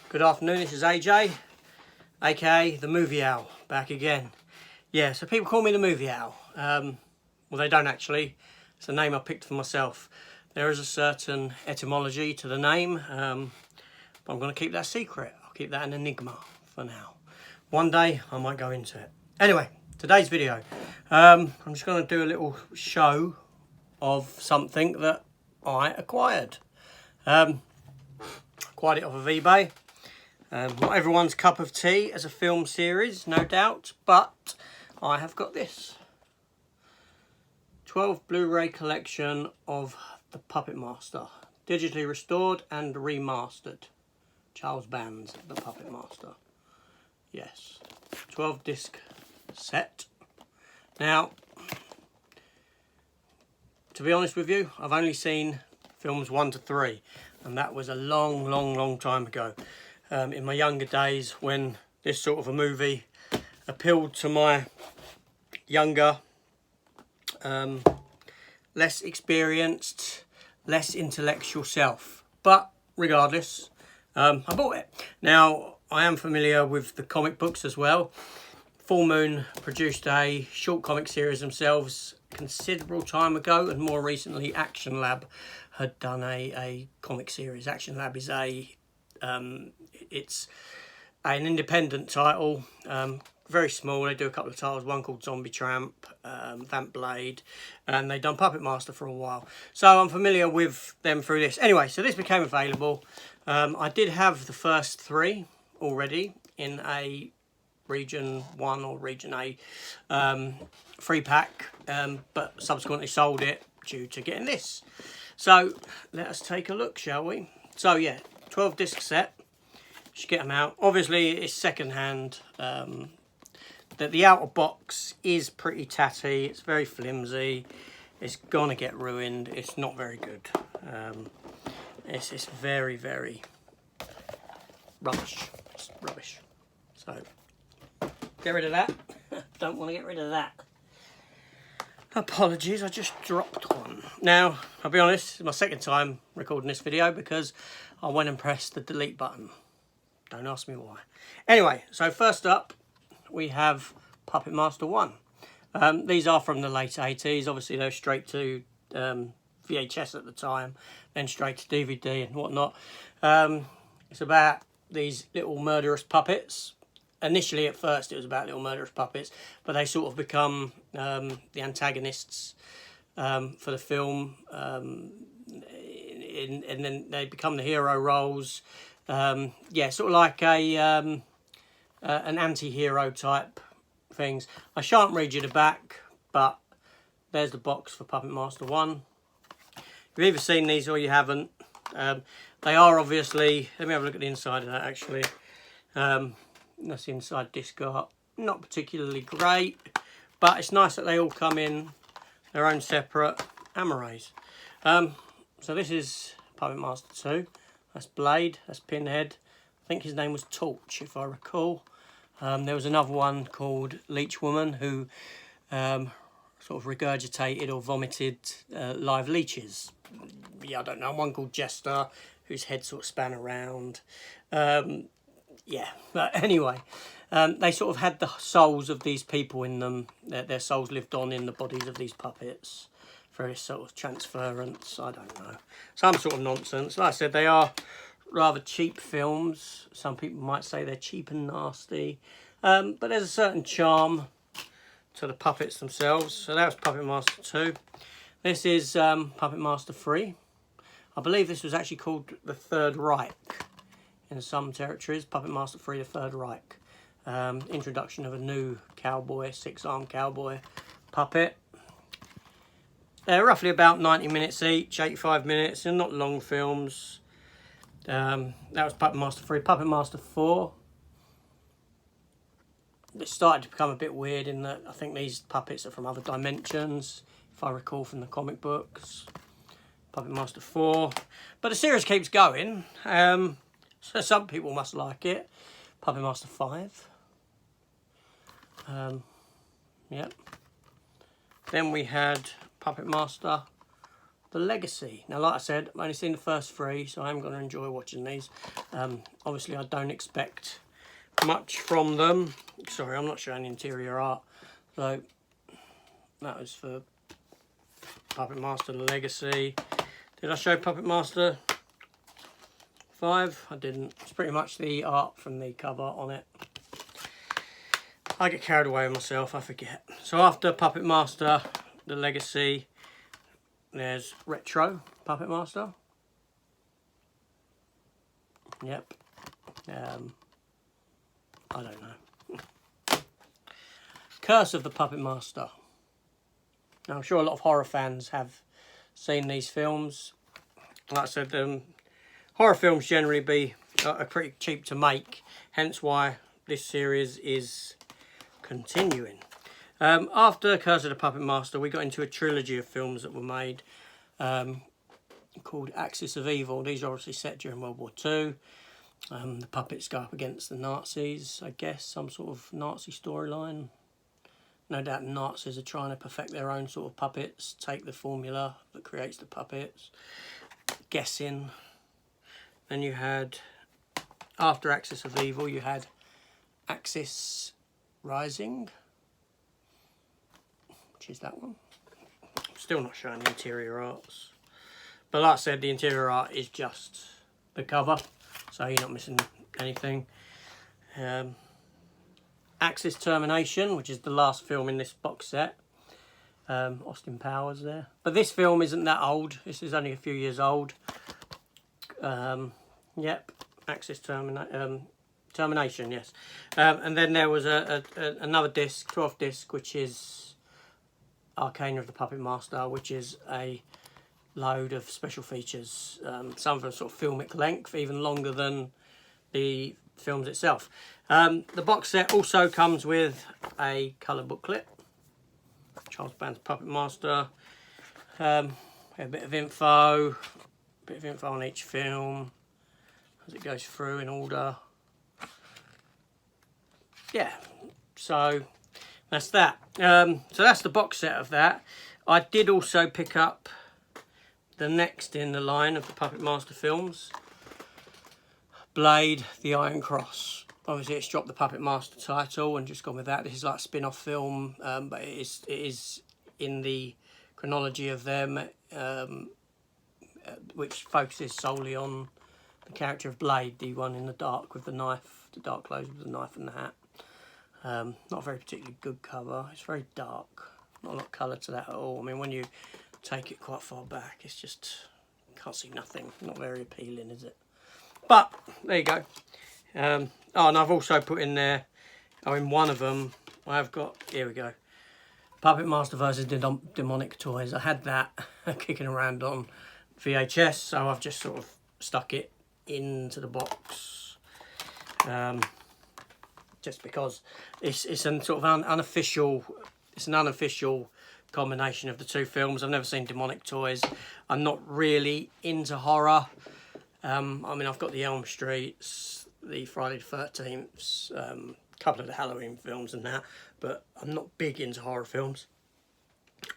Good afternoon, this is AJ, aka the Movie Owl, back again. Yeah, so people call me the Movie Owl. Well, they don't actually. It's a name I picked for myself. There is a certain etymology to the name, but I'm going to keep that secret. I'll keep that an enigma for now. One day I might go into it. Anyway, today's video. I'm just going to do a little show of something that I acquired. Acquired it off of eBay. Not everyone's cup of tea as a film series, no doubt, but I have got this 12 Blu-ray collection of The Puppet Master, digitally restored and remastered. Charles Band's The Puppet Master. Yes, 12 disc set. Now, to be honest with you, I've only seen films 1 to 3, and that was a long time ago. In my younger days, when this sort of a movie appealed to my younger, less experienced, less intellectual self. But regardless, I bought it. Now, I am familiar with the comic books as well. Full Moon produced a short comic series themselves considerable time ago, and more recently Action Lab had done a comic series. Action Lab is it's an independent title, very small. They do a couple of titles, one called Zombie Tramp, Vamp Blade, and they've done Puppet Master for a while. So I'm familiar with them through this. Anyway, so this became available. I did have the first 3 already in a Region 1 or Region A free pack, but subsequently sold it due to getting this. So let us take a look, shall we? So yeah, 12 disc set. Should get them out. Obviously it's second hand. The outer box is pretty tatty. It's very flimsy. It's gonna get ruined. It's not very good. It's very rubbish. It's rubbish. So get rid of that. Don't want to get rid of that. Apologies, I just dropped one. Now, I'll be honest, it's my second time recording this video because I went and pressed the delete button. Don't ask me why. Anyway, so first up, we have Puppet Master 1. These are from the late 80s. Obviously, they're straight to VHS at the time, then straight to DVD and whatnot. It's about these little murderous puppets. Initially, at first, it was about little murderous puppets, but they sort of become the antagonists for the film, and then they become the hero roles. Yeah, sort of like an anti-hero type things. I shan't read you the back, but there's the box for Puppet Master 1. You've either seen these or you haven't. They are obviously, let me have a look at the inside of that actually. That's the inside disc art. Not particularly great, but it's nice that they all come in their own separate ammo-rays. So this is Puppet Master 2. That's Blade, that's Pinhead. I think his name was Torch, if I recall. There was another one called Leech Woman who sort of regurgitated or vomited live leeches. Yeah, I don't know. One called Jester, whose head sort of span around. Yeah, but anyway, they sort of had the souls of these people in them. Their souls lived on in the bodies of these puppets. Various sort of transference, I don't know. Some sort of nonsense. Like I said, they are rather cheap films. Some people might say they're cheap and nasty. But there's a certain charm to the puppets themselves. So that was Puppet Master 2. This is Puppet Master 3. I believe this was actually called The Third Reich in some territories. Puppet Master 3, The Third Reich. Introduction of a new cowboy, 6-armed cowboy puppet. They're roughly about 90 minutes each, 85 minutes. They're not long films. That was Puppet Master 3. Puppet Master 4. It started to become a bit weird in that I think these puppets are from other dimensions, if I recall from the comic books. Puppet Master 4. But the series keeps going. So some people must like it. Puppet Master 5. Yep. Then we had Puppet Master The Legacy. Now, like I said, I've only seen the first 3, so I'm going to enjoy watching these. Obviously, I don't expect much from them. Sorry, I'm not showing the interior art. So, that was for Puppet Master The Legacy. Did I show Puppet Master 5? I didn't. It's pretty much the art from the cover on it. I get carried away with myself, I forget. So after Puppet Master The Legacy, there's Retro Puppet Master. Yep. I don't know. Curse of the Puppet Master. Now, I'm sure a lot of horror fans have seen these films. Like I said, horror films generally are pretty cheap to make, hence why this series is continuing. After Curse of the Puppet Master, we got into a trilogy of films that were made called Axis of Evil. These are obviously set during World War II. The puppets go up against the Nazis, I guess, some sort of Nazi storyline. No doubt the Nazis are trying to perfect their own sort of puppets, take the formula that creates the puppets. Guessing. Then you had, after Axis of Evil, you had Axis Rising, which is that one. Still not showing the interior arts. But like I said, the interior art is just the cover, so you're not missing anything. Axis Termination, which is the last film in this box set. Austin Powers there. But this film isn't that old. This is only a few years old. Yep, Axis Termination, yes. And then there was another disc, 12th disc, which is Arcana of the Puppet Master, which is a load of special features. Some of them sort of filmic length, even longer than the films itself. The box set also comes with a colour booklet. Charles Band's Puppet Master. A bit of info on each film as it goes through in order. Yeah, so that's that. So that's the box set of that. I did also pick up the next in the line of the Puppet Master films, Blade, the Iron Cross. Obviously it's dropped the Puppet Master title and just gone with that. This is like a spin-off film, but it is in the chronology of them, which focuses solely on the character of Blade, the one in the dark with the knife, the dark clothes with the knife and the hat. Not a very particularly good cover. It's very dark. Not a lot of colour to that at all. I mean, when you take it quite far back, it's just, can't see nothing. Not very appealing, is it? But, there you go. Oh, and I've also put in there, in one of them, I've got, here we go, Puppet Master versus Demonic Toys. I had that kicking around on VHS, so I've just sort of stuck it into the box. Just because it's an sort of unofficial combination of the two films. I've never seen Demonic Toys. I'm not really into horror. I mean, I've got the Elm Streets, the Friday the 13th, a couple of the Halloween films and that, but I'm not big into horror films.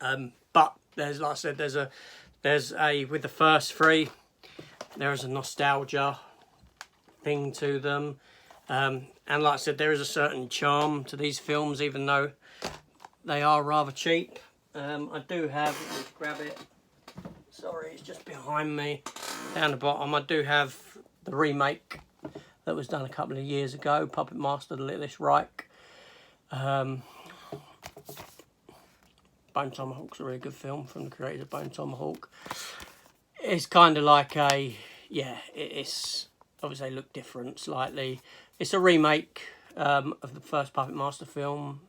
But there's, like I said, there's a with the first 3, there is a nostalgia thing to them. And like I said, there is a certain charm to these films, even though they are rather cheap. I do have, let's grab it. Sorry, it's just behind me, down the bottom. I do have the remake that was done a couple of years ago, Puppet Master, The Littlest Reich. Bone Tomahawk's a really good film from the creators of Bone Tomahawk. It's kind of like a, yeah, it's obviously they look different slightly. It's a remake of the first Puppet Master film.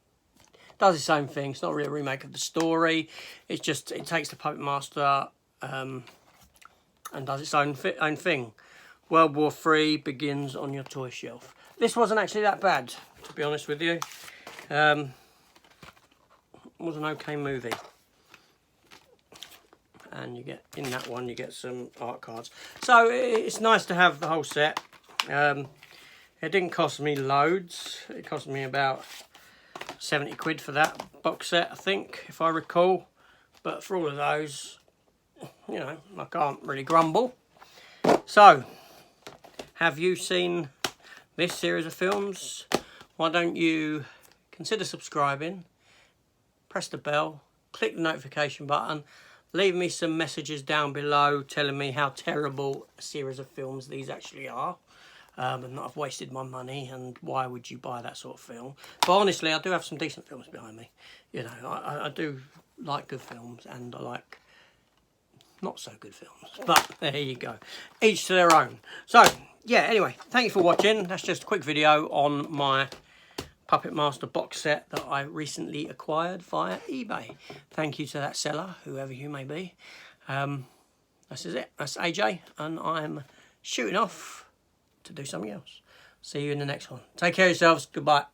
Does the same thing. It's not really a remake of the story. It's just, it takes the Puppet Master and does its own thing. World War III begins on your toy shelf. This wasn't actually that bad, to be honest with you. It was an okay movie. And you get, in that one, you get some art cards. So it's nice to have the whole set. It didn't cost me loads. It cost me about 70 quid for that box set, I think, if I recall. But for all of those, you know, I can't really grumble. So, have you seen this series of films? Why don't you consider subscribing, press the bell, click the notification button, leave me some messages down below telling me how terrible a series of films these actually are. And that I've wasted my money, and why would you buy that sort of film? But honestly, I do have some decent films behind me. You know, I do like good films, and I like not so good films. But there you go. Each to their own. So, yeah, anyway, thank you for watching. That's just a quick video on my Puppet Master box set that I recently acquired via eBay. Thank you to that seller, whoever you may be. This is it. That's AJ, and I'm shooting off to do something else. See you in the next one. Take care of yourselves. Goodbye.